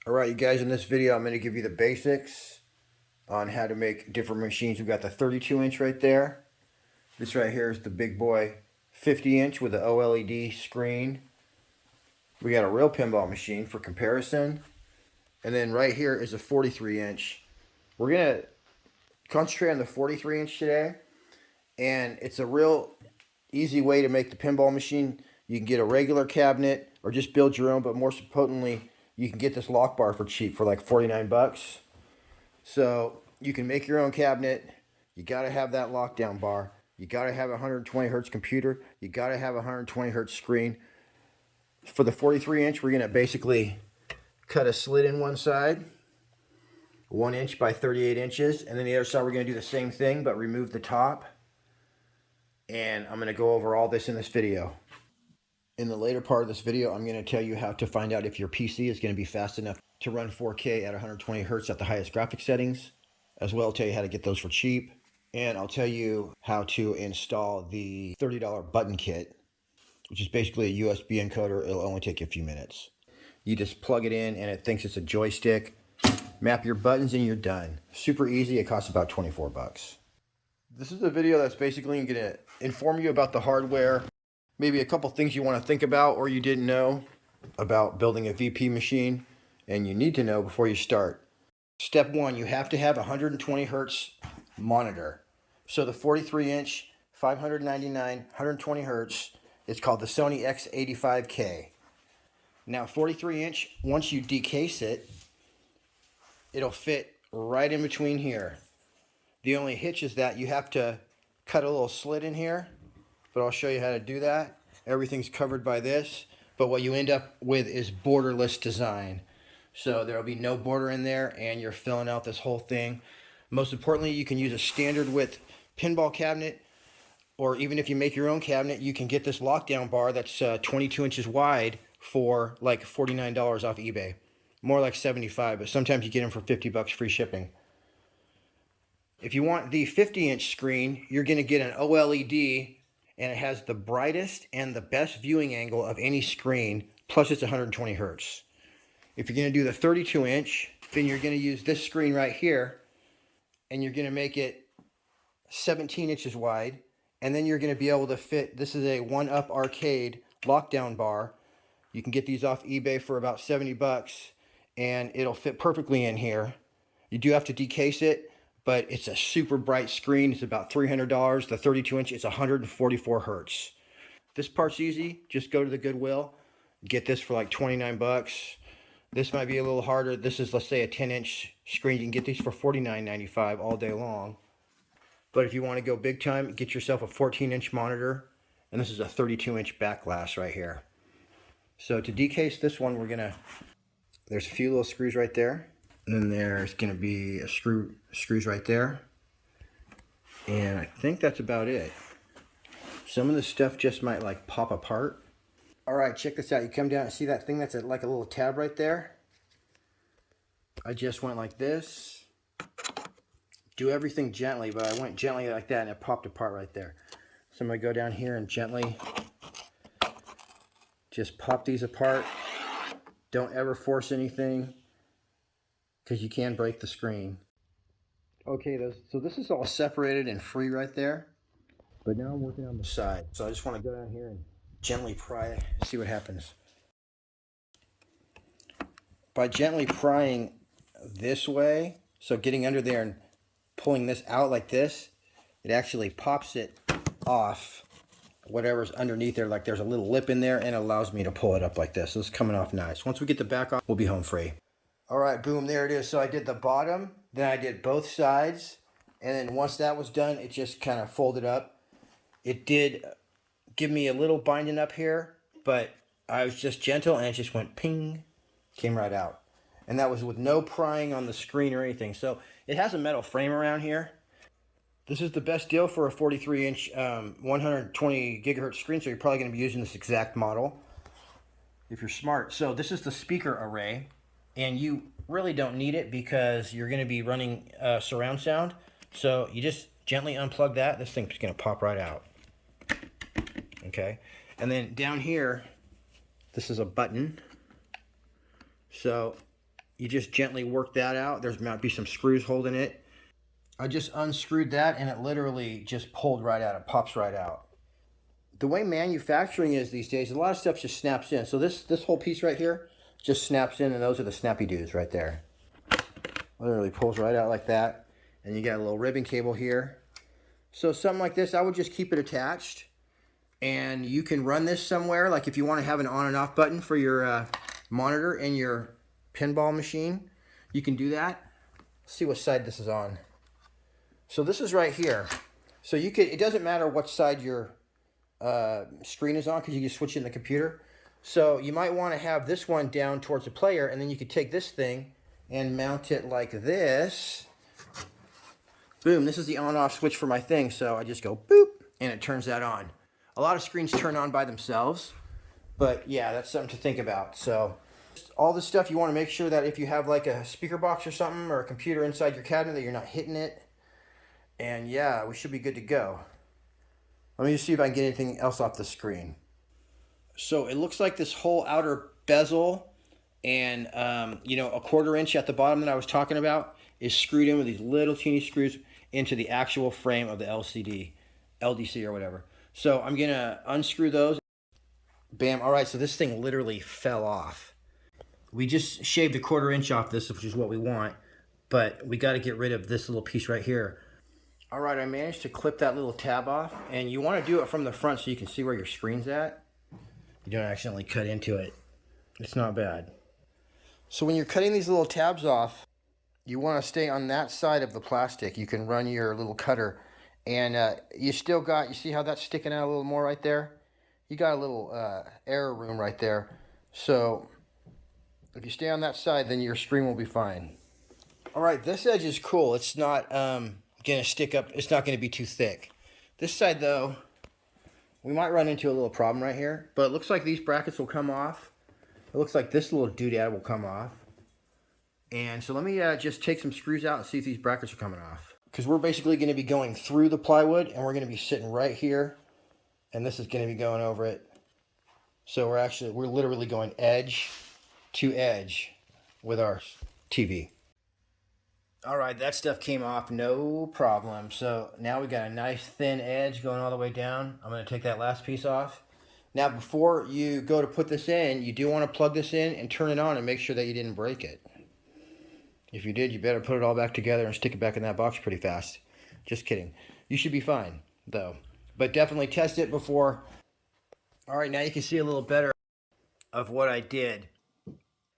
Alright, you guys, in this video I'm going to give you the basics on how to make different machines. We've got the 32-inch right there. This right here is the big boy 50-inch with the OLED screen. We got a real pinball machine for comparison. And then right here is a 43-inch. We're going to concentrate on the 43-inch today. And it's a real easy way to make the pinball machine. You can get a regular cabinet or just build your own, but more potently, you can get this lock bar for cheap for like 49 bucks. So you can make your own cabinet. You got to have that lockdown bar. You got to have a 120 hertz computer. You got to have a 120 hertz screen. For the 43-inch, we're going to basically cut a slit in one side, 1 inch by 38 inches. And then the other side, we're going to do the same thing, but remove the top. And I'm going to go over all this in this video. In the later part of this video, I'm going to tell you how to find out if your PC is going to be fast enough to run 4K at 120 hertz at the highest graphic settings. As well, I'll tell you how to get those for cheap. And I'll tell you how to install the $30 button kit, which is basically a USB encoder. It'll only take you a few minutes. You just plug it in and it thinks it's a joystick. Map your buttons and you're done. Super easy. It costs about 24 bucks. This is a video that's basically going to inform you about the hardware, maybe a couple things you want to think about or you didn't know about building a VP machine and you need to know before you start. Step one, you have to have a 120 hertz monitor. So the 43-inch, 599, 120 hertz, it's called the Sony X85K. Now 43-inch, once you decase it, it'll fit right in between here. The only hitch is that you have to cut a little slit in here, but I'll show you how to do that. Everything's covered by this, but what you end up with is borderless design. So there'll be no border in there and you're filling out this whole thing. Most importantly, you can use a standard width pinball cabinet, or even if you make your own cabinet, you can get this lockdown bar that's 22 inches wide for like $49 off eBay. More like 75, but sometimes you get them for 50 bucks free shipping. If you want the 50-inch screen, you're going to get an OLED, and it has the brightest and the best viewing angle of any screen, plus it's 120 hertz. If you're going to do the 32-inch, then you're going to use this screen right here, and you're going to make it 17 inches wide, and then you're going to be able to fit, this is a 1-up arcade lockdown bar. You can get these off eBay for about 70 bucks, and it'll fit perfectly in here. You do have to decase it, but it's a super bright screen. It's about $300. The 32-inch is 144 hertz. This part's easy. Just go to the Goodwill. Get this for like 29 bucks. This might be a little harder. This is, let's say, a 10-inch screen. You can get these for $49.95 all day long. But if you want to go big time, get yourself a 14-inch monitor. And this is a 32-inch back glass right here. So to decase this one, there's a few little screws right there. And then there's going to be a screws right there. And I think that's about it. Some of the stuff just might like pop apart. Alright, check this out. You come down and see that thing that's like a little tab right there? I just went like this. Do everything gently, but I went gently like that and it popped apart right there. So I'm going to go down here and gently just pop these apart. Don't ever force anything, because you can break the screen. Okay, so this is all separated and free right there. But now I'm working on the side. So I just want to go down here and gently pry, see what happens. By gently prying this way, so getting under there and pulling this out like this, it actually pops it off whatever's underneath there. Like there's a little lip in there and it allows me to pull it up like this. So it's coming off nice. Once we get the back off, we'll be home free. All right, boom, there it is. So I did the bottom, then I did both sides, and then once that was done, it just kind of folded up. It did give me a little binding up here, but I was just gentle, and it just went ping, came right out. And that was with no prying on the screen or anything. So it has a metal frame around here. This is the best deal for a 43-inch 120 gigahertz screen, so you're probably going to be using this exact model if you're smart. So this is the speaker array. And you really don't need it because you're going to be running surround sound. So you just gently unplug that. This thing's going to pop right out. Okay. And then down here, this is a button. So You just gently work that out. There's might be some screws holding it. I just unscrewed that and it literally just pulled right out. It pops right out. The way manufacturing is these days, a lot of stuff just snaps in. So this whole piece right here just snaps in, and those are the snappy doos right there. Literally pulls right out like that. And you got a little ribbon cable here. So something like this, I would just keep it attached. And you can run this somewhere, like if you want to have an on and off button for your monitor in your pinball machine, you can do that. Let's see what side this is on. So this is right here. So you could, it doesn't matter what side your screen is on, because you can switch it in the computer. So you might want to have this one down towards the player, and then you could take this thing and mount it like this. Boom, this is the on-off switch for my thing. So I just go boop, and it turns that on. A lot of screens turn on by themselves, but yeah, that's something to think about. So all this stuff, you want to make sure that if you have like a speaker box or something, or a computer inside your cabinet, that you're not hitting it. And yeah, we should be good to go. Let me just see if I can get anything else off the screen. So it looks like this whole outer bezel and you know, a 1/4 inch at the bottom that I was talking about is screwed in with these little teeny screws into the actual frame of the LDC or whatever. So I'm gonna unscrew those. Bam. All right, so this thing literally fell off. We just shaved a 1/4 inch off this, which is what we want, but we got to get rid of this little piece right here. All right, I managed to clip that little tab off, and you want to do it from the front so you can see where your screen's at. You don't accidentally cut into it. It's not bad. So when you're cutting these little tabs off, you want to stay on that side of the plastic. You can run your little cutter, and you still got, you see how that's sticking out a little more right there? You got a little error room right there. So if you stay on that side, then your screen will be fine. All right, this edge is cool. It's not gonna stick up, it's not gonna be too thick. This side though, we might run into a little problem right here, but it looks like these brackets will come off. It looks like this little doodad will come off. And so let me just take some screws out and see if these brackets are coming off. Because we're basically gonna be going through the plywood, and we're gonna be sitting right here, and this is gonna be going over it. So we're literally going edge to edge with our TV. All right, that stuff came off, no problem. So now we got a nice thin edge going all the way down. I'm gonna take that last piece off. Now before you go to put this in, you do wanna plug this in and turn it on and make sure that you didn't break it. If you did, you better put it all back together and stick it back in that box pretty fast. Just kidding. You should be fine though. But definitely test it before. All right, now you can see a little better of what I did.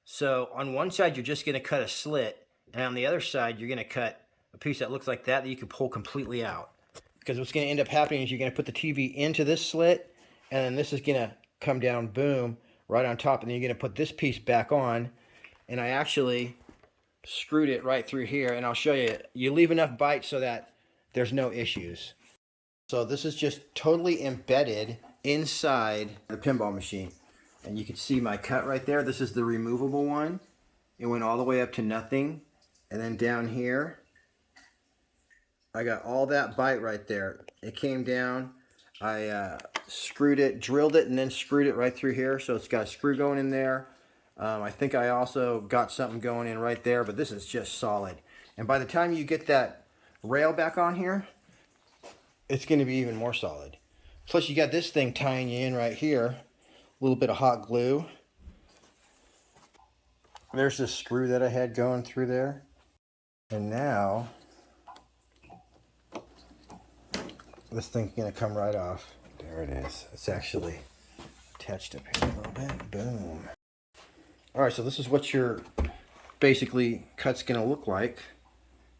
So on one side, you're just gonna cut a slit, and on the other side, you're gonna cut a piece that looks like that you can pull completely out. Because what's gonna end up happening is you're gonna put the TV into this slit, and then this is gonna come down, boom, right on top, and then you're gonna put this piece back on. And I actually screwed it right through here, and I'll show you. You leave enough bite so that there's no issues. So this is just totally embedded inside the pinball machine. And you can see my cut right there. This is the removable one. It went all the way up to nothing. And then down here, I got all that bite right there. It came down. I screwed it, drilled it, and then screwed it right through here. So it's got a screw going in there. I think I also got something going in right there, but this is just solid. And by the time you get that rail back on here, it's going to be even more solid. Plus you got this thing tying you in right here. A little bit of hot glue. There's this screw that I had going through there. And now, this thing's going to come right off. There it is. It's actually attached up here a little bit. Boom. Alright, so this is what your basically cut's going to look like.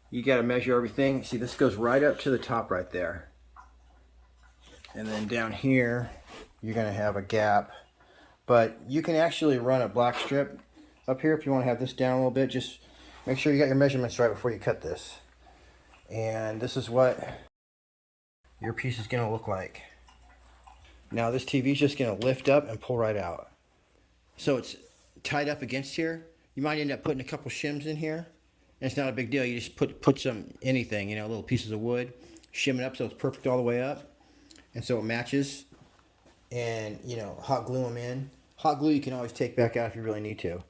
You got to measure everything. See, this goes right up to the top right there. And then down here, you're going to have a gap. But you can actually run a black strip up here if you want to have this down a little bit. Just make sure you got your measurements right before you cut this. And this is what your piece is going to look like. Now this TV is just going to lift up and pull right out. So it's tied up against here. You might end up putting a couple shims in here. And it's not a big deal. You just put some anything, you know, little pieces of wood, shim it up so it's perfect all the way up. And so it matches. And, you know, hot glue them in. Hot glue you can always take back out if you really need to.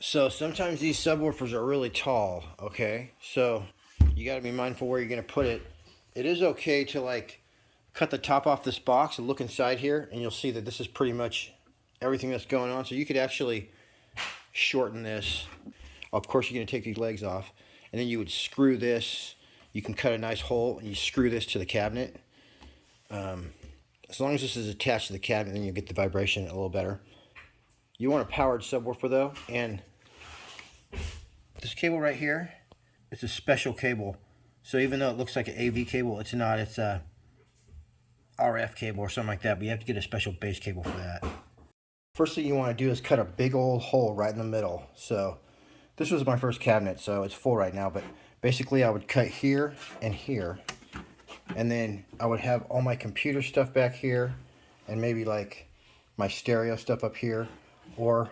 So sometimes these subwoofers are really tall, okay? So you got to be mindful where you're going to put it. It is okay to like cut the top off this box and look inside here, and you'll see that this is pretty much everything that's going on. So you could actually shorten this. Of course, you're going to take these legs off, and then you would screw this. You can cut a nice hole, and you screw this to the cabinet. As long as this is attached to the cabinet, then you'll get the vibration a little better. You want a powered subwoofer though, and this cable right here, it's a special cable. So even though it looks like an AV cable, it's not. It's a RF cable or something like that, but you have to get a special base cable for that. First thing you want to do is cut a big old hole right in the middle. So this was my first cabinet, so it's full right now, but basically I would cut here and here, and then I would have all my computer stuff back here, and maybe like my stereo stuff up here, or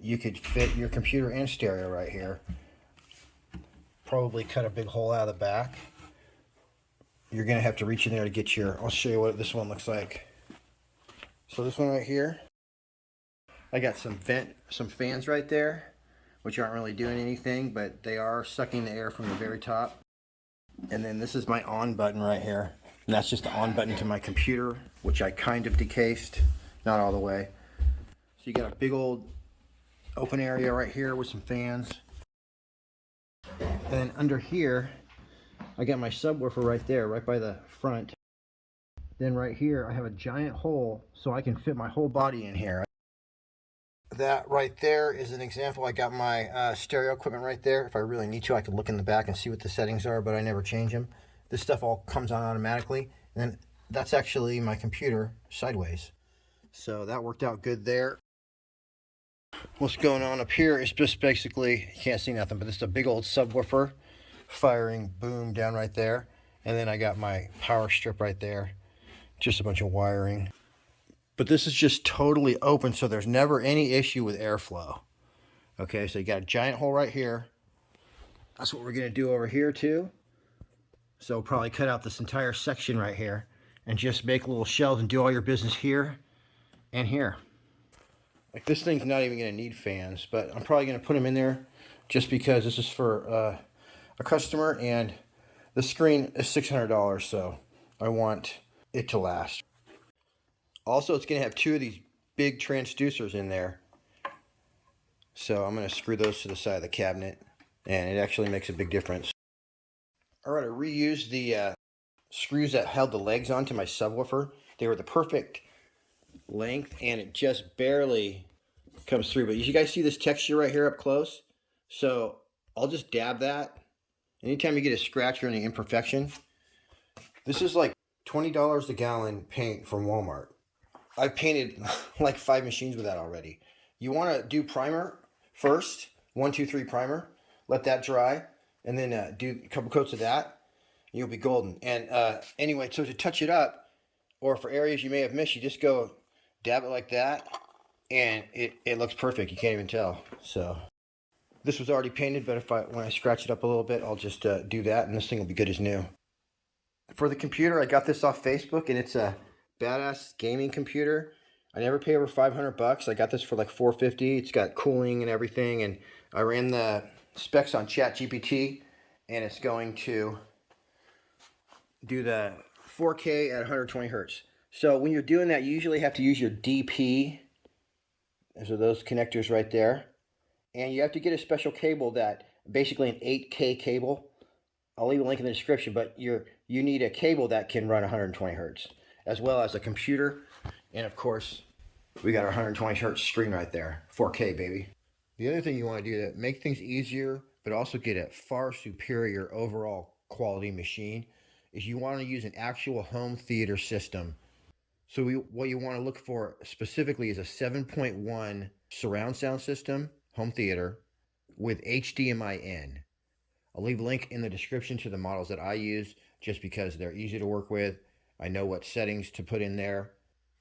you could fit your computer and stereo right here. Probably cut a big hole out of the back. You're gonna have to reach in there to get your, I'll show you what this one looks like. So this one right here, I got some fans right there, which aren't really doing anything, but they are sucking the air from the very top. And then this is my on button right here. And that's just the on button to my computer, which I kind of decased, not all the way. So you got a big old open area right here with some fans. And then under here, I got my subwoofer right there, right by the front. Then right here, I have a giant hole so I can fit my whole body in here. That right there is an example. I got my stereo equipment right there. If I really need to, I can look in the back and see what the settings are, but I never change them. This stuff all comes on automatically. And then that's actually my computer sideways. So that worked out good there. What's going on up here is just basically, you can't see nothing, but this is a big old subwoofer firing boom down right there. And then I got my power strip right there. Just a bunch of wiring. But this is just totally open, so there's never any issue with airflow. Okay, so you got a giant hole right here. That's what we're gonna do over here too. So we'll probably cut out this entire section right here and just make little shelves and do all your business here and here. Like this thing's not even gonna need fans, but I'm probably gonna put them in there just because this is for a customer, and the screen is $600, so I want it to last. Also, it's going to have two of these big transducers in there. So I'm going to screw those to the side of the cabinet, and it actually makes a big difference. Alright, I reused the screws that held the legs onto my subwoofer. They were the perfect length, and it just barely comes through. But you guys see this texture right here up close? So I'll just dab that. Anytime you get a scratch or any imperfection, this is like $20 a gallon paint from Walmart. I've painted like 5 machines with that already. You want to do primer first, 1, 2, 3 primer. Let that dry, and then do a couple coats of that. You'll be golden. And anyway, so to touch it up, or for areas you may have missed, you just go dab it like that, and it looks perfect. You can't even tell. So this was already painted, but when I scratch it up a little bit, I'll just do that, and this thing will be good as new. For the computer, I got this off Facebook, and it's a badass gaming computer. I never pay over 500 bucks. I got this for like $450. It's got cooling and everything, and I ran the specs on ChatGPT, and it's going to do the 4K at 120 hertz. So when you're doing that, you usually have to use your DP. So those connectors right there, and you have to get a special cable, that basically an 8K cable. I'll leave a link in the description, but you need a cable that can run 120 hertz, as well as a computer. And of course, we got our 120 hertz screen right there. 4K, baby. The other thing you want to do to make things easier, but also get a far superior overall quality machine, is you want to use an actual home theater system. So what you want to look for specifically is a 7.1 surround sound system, home theater, with HDMI in. I'll leave a link in the description to the models that I use, just because they're easy to work with. I know what settings to put in there,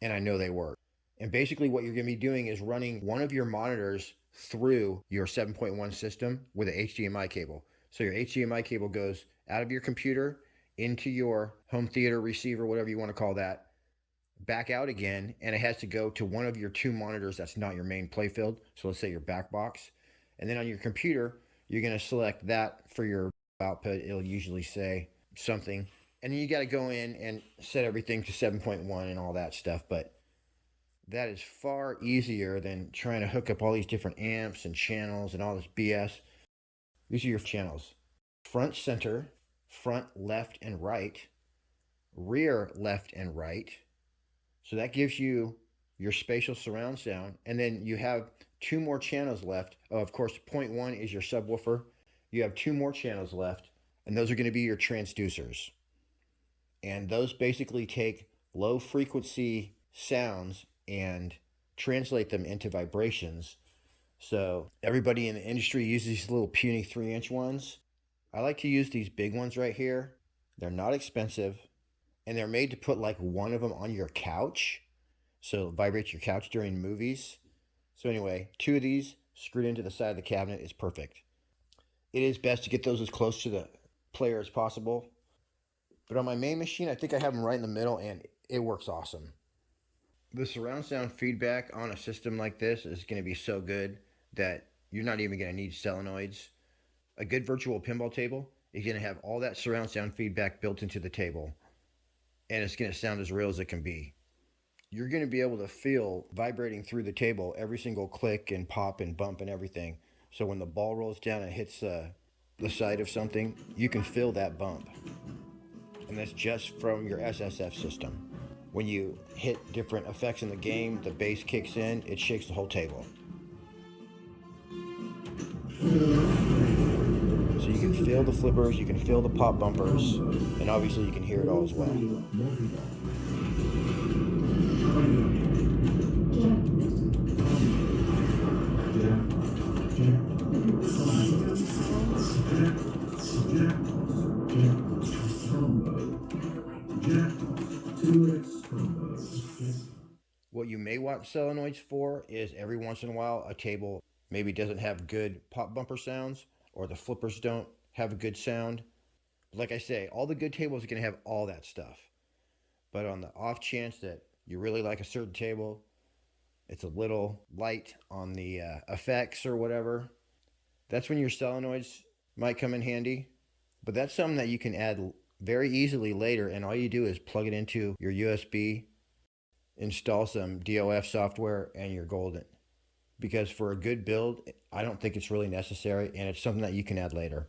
and I know they work. And basically what you're going to be doing is running one of your monitors through your 7.1 system with an HDMI cable. So your HDMI cable goes out of your computer into your home theater receiver, whatever you want to call that, back out again, and it has to go to one of your 2 monitors that's not your main playfield. So let's say your back box. And then on your computer, you're going to select that for your output. It'll usually say something. And then you got to go in and set everything to 7.1 and all that stuff. But that is far easier than trying to hook up all these different amps and channels and all this BS. These are your channels: front, center, front, left, and right, rear, left, and right. So that gives you your spatial surround sound. And then you have two more channels left. Oh, of course, point one is your subwoofer. You have two more channels left, and those are going to be your transducers. And those basically take low frequency sounds and translate them into vibrations. So everybody in the industry uses these little puny 3-inch ones. I like to use these big ones right here. They're not expensive, and they're made to put like one of them on your couch, so it vibrates your couch during movies. So anyway, two of these screwed into the side of the cabinet is perfect. It is best to get those as close to the player as possible. But on my main machine, I think I have them right in the middle, and it works awesome. The surround sound feedback on a system like this is going to be so good that you're not even going to need solenoids. A good virtual pinball table is going to have all that surround sound feedback built into the table, and it's going to sound as real as it can be. You're going to be able to feel vibrating through the table every single click and pop and bump and everything. So when the ball rolls down and hits the side of something, you can feel that bump. And that's just from your SSF system. When you hit different effects in the game, the bass kicks in, it shakes the whole table. So you can feel the flippers, you can feel the pop bumpers, and obviously you can hear it all as well. What you may want solenoids for is every once in a while a table maybe doesn't have good pop bumper sounds, or the flippers don't have a good sound. Like I say, all the good tables are going to have all that stuff. But on the off chance that you really like a certain table, it's a little light on the effects or whatever, that's when your solenoids might come in handy. But that's something that you can add very easily later, and all you do is plug it into your USB, install some DOF software, and you're golden. Because for a good build, I don't think it's really necessary, and it's something that you can add later.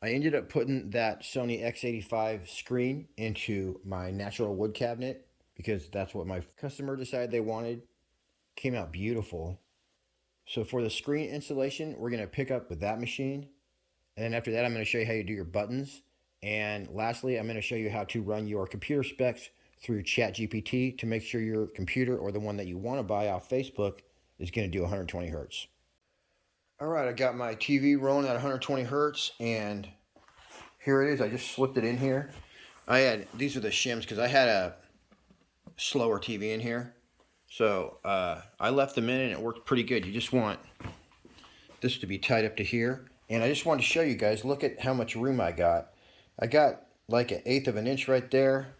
I ended up putting that Sony X85 screen into my natural wood cabinet because that's what my customer decided they wanted. Came out beautiful. So for the screen installation, we're going to pick up with that machine. And then after that, I'm going to show you how you do your buttons. And lastly, I'm going to show you how to run your computer specs through ChatGPT to make sure your computer, or the one that you want to buy off Facebook, is going to do 120 hertz. All right, I got my TV rolling at 120 hertz, and here it is. I just slipped it in here. These are the shims because I had a slower TV in here. So I left them in and it worked pretty good. You just want this to be tied up to here. And I just wanted to show you guys, look at how much room I got. I got like 1/8 of an inch right there.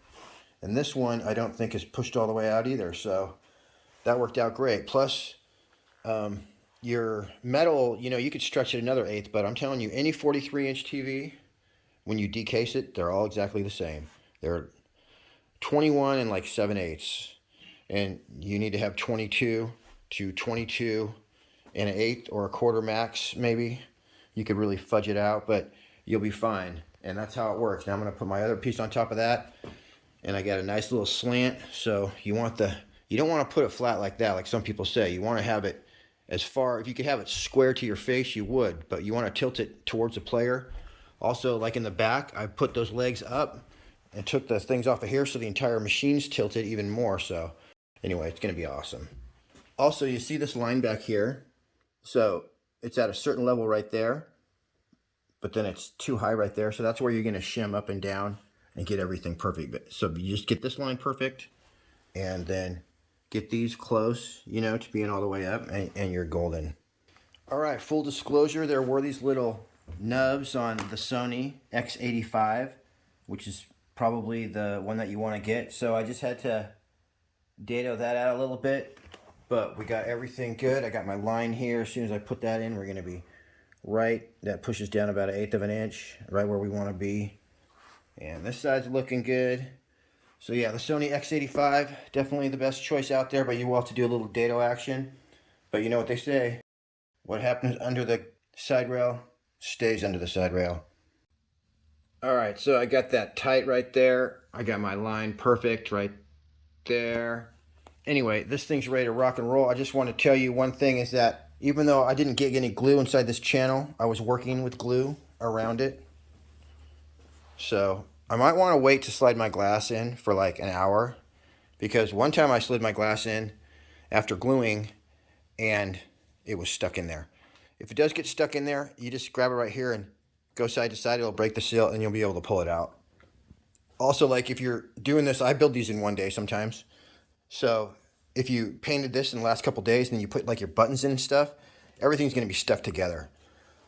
And this one I don't think is pushed all the way out either. So that worked out great. Plus your metal, you could stretch it another 1/8. But I'm telling you, any 43-inch TV, when you decase it, they're all exactly the same. They're 21 and like 7/8. And you need to have 22 to 22 and 1/8 or 1/4 max, maybe. You could really fudge it out, but you'll be fine. And that's how it works. Now I'm going to put my other piece on top of that. And I got a nice little slant. So you don't want to put it flat like that, like some people say. You want to have it as far, if you could have it square to your face, you would. But you want to tilt it towards the player. Also, like in the back, I put those legs up and took the things off of here so the entire machine's tilted even more. So anyway, it's going to be awesome. Also, you see this line back here. So it's at a certain level right there, but then it's too high right there. So that's where you're going to shim up and down and get everything perfect. So you just get this line perfect and then get these close, to being all the way up, and you're golden. All right, full disclosure, there were these little nubs on the Sony X85, which is probably the one that you want to get. So I just had to dado that out a little bit. But we got everything good. I got my line here. As soon as I put that in, we're going to be right. That pushes down about 1/8 of an inch, right where we want to be. And this side's looking good. So yeah, the Sony X85, definitely the best choice out there, but you will have to do a little dado action. But you know what they say, what happens under the side rail stays under the side rail. All right, so I got that tight right there. I got my line perfect right there. Anyway, this thing's ready to rock and roll. I just want to tell you one thing is that even though I didn't get any glue inside this channel, I was working with glue around it. So I might want to wait to slide my glass in for like an hour, because one time I slid my glass in after gluing and it was stuck in there. If it does get stuck in there, you just grab it right here and go side to side. It'll break the seal and you'll be able to pull it out. Also, like if you're doing this, I build these in one day sometimes. So if you painted this in the last couple days and then you put like your buttons in and stuff, everything's going to be stuck together.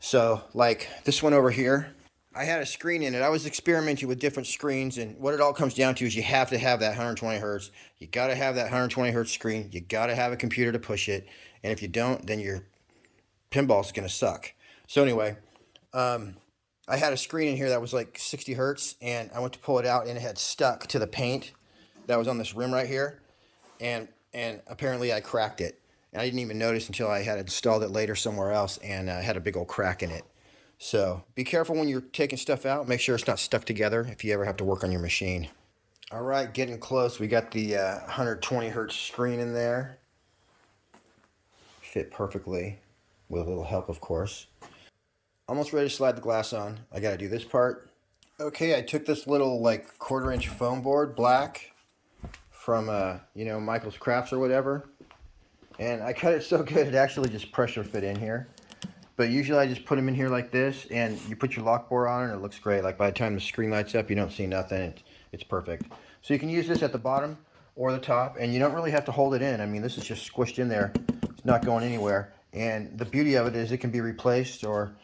So like this one over here, I had a screen in it. I was experimenting with different screens, and what it all comes down to is you have to have that 120 hertz. You got to have that 120 hertz screen. You got to have a computer to push it. And if you don't, then your pinball's going to suck. So anyway, I had a screen in here that was like 60 hertz, and I went to pull it out, and it had stuck to the paint that was on this rim right here, and apparently I cracked it. And I didn't even notice until I had installed it later somewhere else, and had a big old crack in it. So be careful when you're taking stuff out. Make sure it's not stuck together if you ever have to work on your machine. All right, getting close. We got the 120 hertz screen in there. Fit perfectly, with a little help, of course. Almost ready to slide the glass on. I got to do this part. Okay, I took this little like 1/4 inch foam board, black, from Michael's Crafts or whatever, and I cut it so good it actually just pressure fit in here. But usually I just put them in here like this, and you put your lock bore on it and it looks great. Like by the time the screen lights up, you don't see nothing. It's perfect. So you can use this at the bottom or the top, and you don't really have to hold it in. I mean, this is just squished in there. It's not going anywhere. And the beauty of it is it can be replaced or,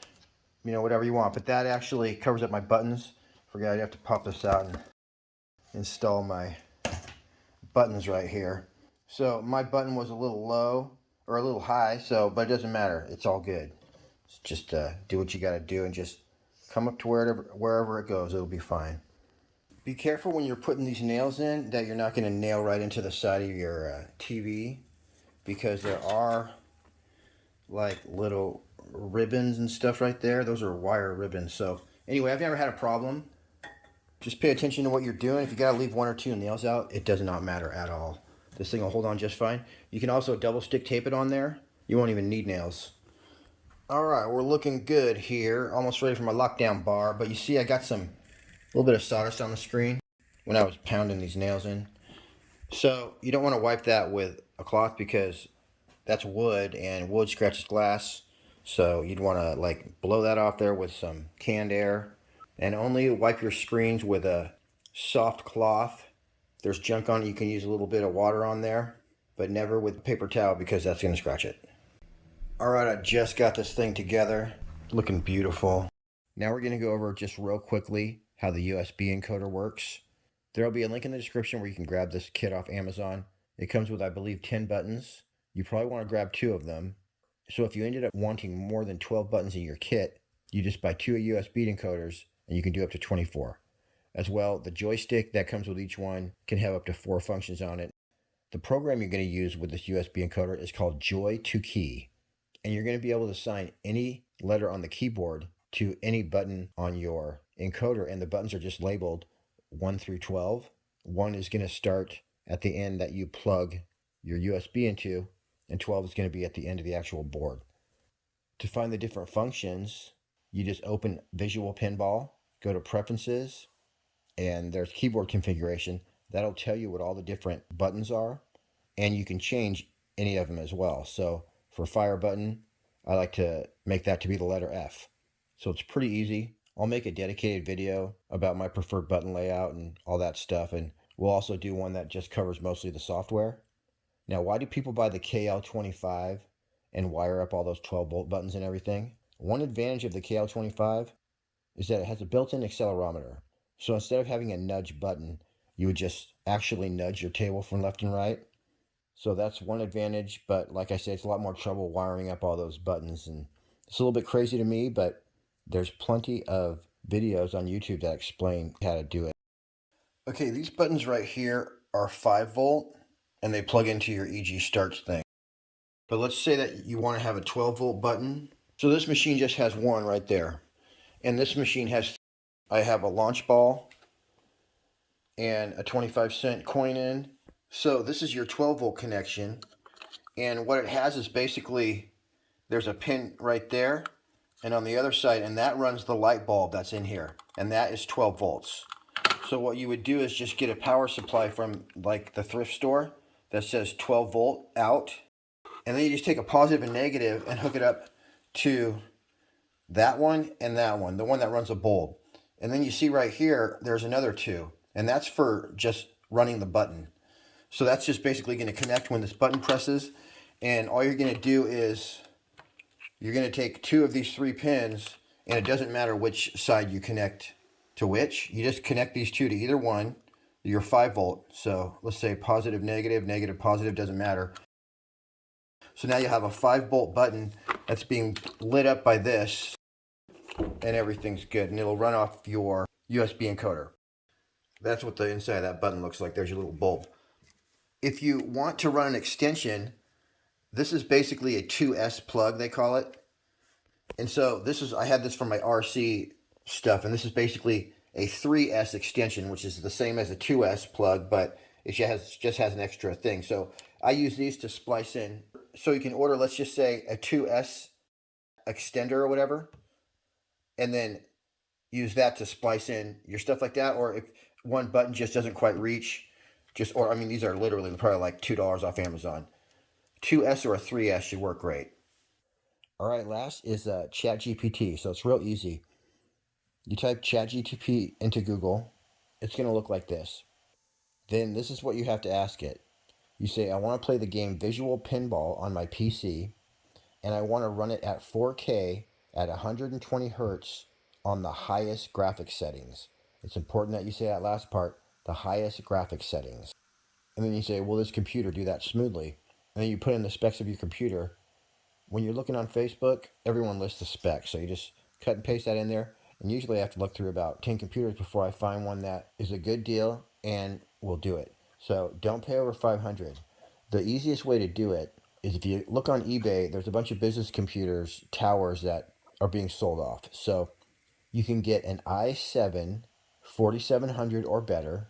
whatever you want. But that actually covers up my buttons. Forgot I'd have to pop this out and install my buttons right here. So my button was a little low or a little high, but it doesn't matter. It's all good. Just do what you got to do and just come up to wherever it goes. It'll be fine. Be careful when you're putting these nails in that you're not going to nail right into the side of your TV, because there are like little ribbons and stuff right there. Those are wire ribbons. So anyway, I've never had a problem. Just pay attention to what you're doing. If you got to leave 1 or 2 nails out, it does not matter at all. This thing will hold on just fine. You can also double stick tape it on there. You won't even need nails. Alright, we're looking good here. Almost ready for my lockdown bar. But you see I got a little bit of sawdust on the screen when I was pounding these nails in. So you don't want to wipe that with a cloth because that's wood, and wood scratches glass. So you'd want to like blow that off there with some canned air. And only wipe your screens with a soft cloth. If there's junk on it, you can use a little bit of water on there. But never with paper towel, because that's going to scratch it. Alright, I just got this thing together. Looking beautiful. Now we're going to go over just real quickly how the USB encoder works. There will be a link in the description where you can grab this kit off Amazon. It comes with, I believe, 10 buttons. You probably want to grab 2 of them. So if you ended up wanting more than 12 buttons in your kit, you just buy 2 USB encoders and you can do up to 24. As well, the joystick that comes with each one can have up to 4 functions on it. The program you're going to use with this USB encoder is called Joy2Key. And you're going to be able to assign any letter on the keyboard to any button on your encoder, and the buttons are just labeled 1 through 12. 1 is going to start at the end that you plug your USB into, and 12 is going to be at the end of the actual board. To find the different functions, you just open Visual Pinball, go to Preferences, and there's Keyboard Configuration. That'll tell you what all the different buttons are, and you can change any of them as well. So for fire button, I like to make that to be the letter F. So it's pretty easy. I'll make a dedicated video about my preferred button layout and all that stuff, and we'll also do one that just covers mostly the software. Now, why do people buy the KL25 and wire up all those 12-volt buttons and everything? One advantage of the KL25 is that it has a built-in accelerometer. So instead of having a nudge button, you would just actually nudge your table from left and right. So that's one advantage, but like I said, it's a lot more trouble wiring up all those buttons, and it's a little bit crazy to me, but there's plenty of videos on YouTube that explain how to do it. Okay, these buttons right here are 5 volt, and they plug into your EG starts thing. But let's say that you want to have a 12 volt button. So this machine just has one right there. And this machine has, I have a launch ball and a 25-cent coin in. So this is your 12 volt connection. And what it has is basically, there's a pin right there and on the other side, and that runs the light bulb that's in here. And that is 12 volts. So what you would do is just get a power supply from like the thrift store that says 12 volt out. And then you just take a positive and negative and hook it up to that one and that one, the one that runs a bulb. And then you see right here, there's another two. And that's for just running the button. So that's just basically going to connect when this button presses. And all you're going to do is you're going to take 2 of these 3 pins, and it doesn't matter which side you connect to which. You just connect these 2 to either one. Your 5 volt. So let's say positive, negative, negative, positive, doesn't matter. So now you have a 5 volt button that's being lit up by this, and everything's good. And it'll run off your USB encoder. That's what the inside of that button looks like. There's your little bulb. If you want to run an extension, this is basically a 2S plug, they call it. And so this is, I had this for my RC stuff, and this is basically a 3S extension, which is the same as a 2S plug, but it just has an extra thing. So I use these to splice in. So you can order, let's just say, a 2S extender or whatever, and then use that to splice in your stuff like that. Or if one button just doesn't quite reach, I mean, these are literally probably like $2 off Amazon. 2S or a 3S should work great. All right, last is ChatGPT. So it's real easy. You type ChatGPT into Google. It's going to look like this. Then this is what you have to ask it. You say, I want to play the game Visual Pinball on my PC, and I want to run it at 4K at 120 hertz on the highest graphics settings. It's important that you say that last part, the highest graphics settings. And then you say, will this computer do that smoothly? And then you put in the specs of your computer. When you're looking on Facebook, everyone lists the specs. So you just cut and paste that in there. And usually I have to look through about 10 computers before I find one that is a good deal and will do it. So don't pay over $500. The easiest way to do it is if you look on eBay, there's a bunch of business computers, towers that are being sold off. So you can get an i7 4700 or better.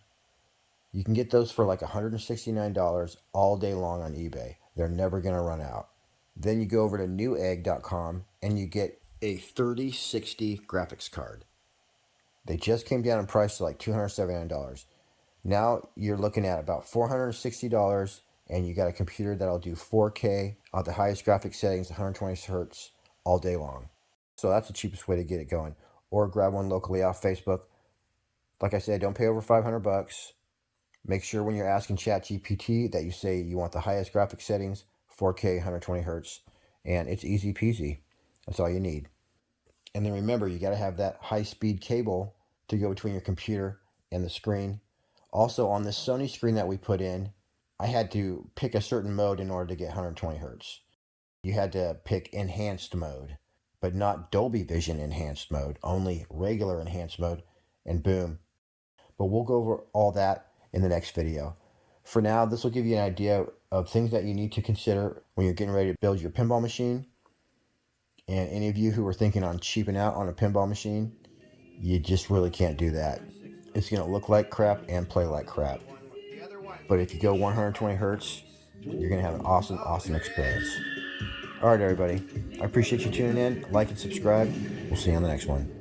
You can get those for like $169 all day long on eBay. They're never going to run out. Then you go over to newegg.com and you get a 3060 graphics card. They just came down in price to like $279. Now you're looking at about $460, and you got a computer that'll do 4K at the highest graphics settings, 120 hertz all day long. So that's the cheapest way to get it going. Or grab one locally off Facebook. Like I said, don't pay over $500. Make sure when you're asking ChatGPT that you say you want the highest graphics settings, 4K, 120 hertz, and it's easy peasy. That's all you need. And then remember, you got to have that high-speed cable to go between your computer and the screen. Also, on this Sony screen that we put in, I had to pick a certain mode in order to get 120 hertz. You had to pick enhanced mode, but not Dolby Vision enhanced mode, only regular enhanced mode, and boom. But we'll go over all that in the next video. For now, this will give you an idea of things that you need to consider when you're getting ready to build your pinball machine. And any of you who are thinking on cheaping out on a pinball machine, you just really can't do that. It's going to look like crap and play like crap. But if you go 120 hertz, you're going to have an awesome, awesome experience. All right, everybody. I appreciate you tuning in. Like and subscribe. We'll see you on the next one.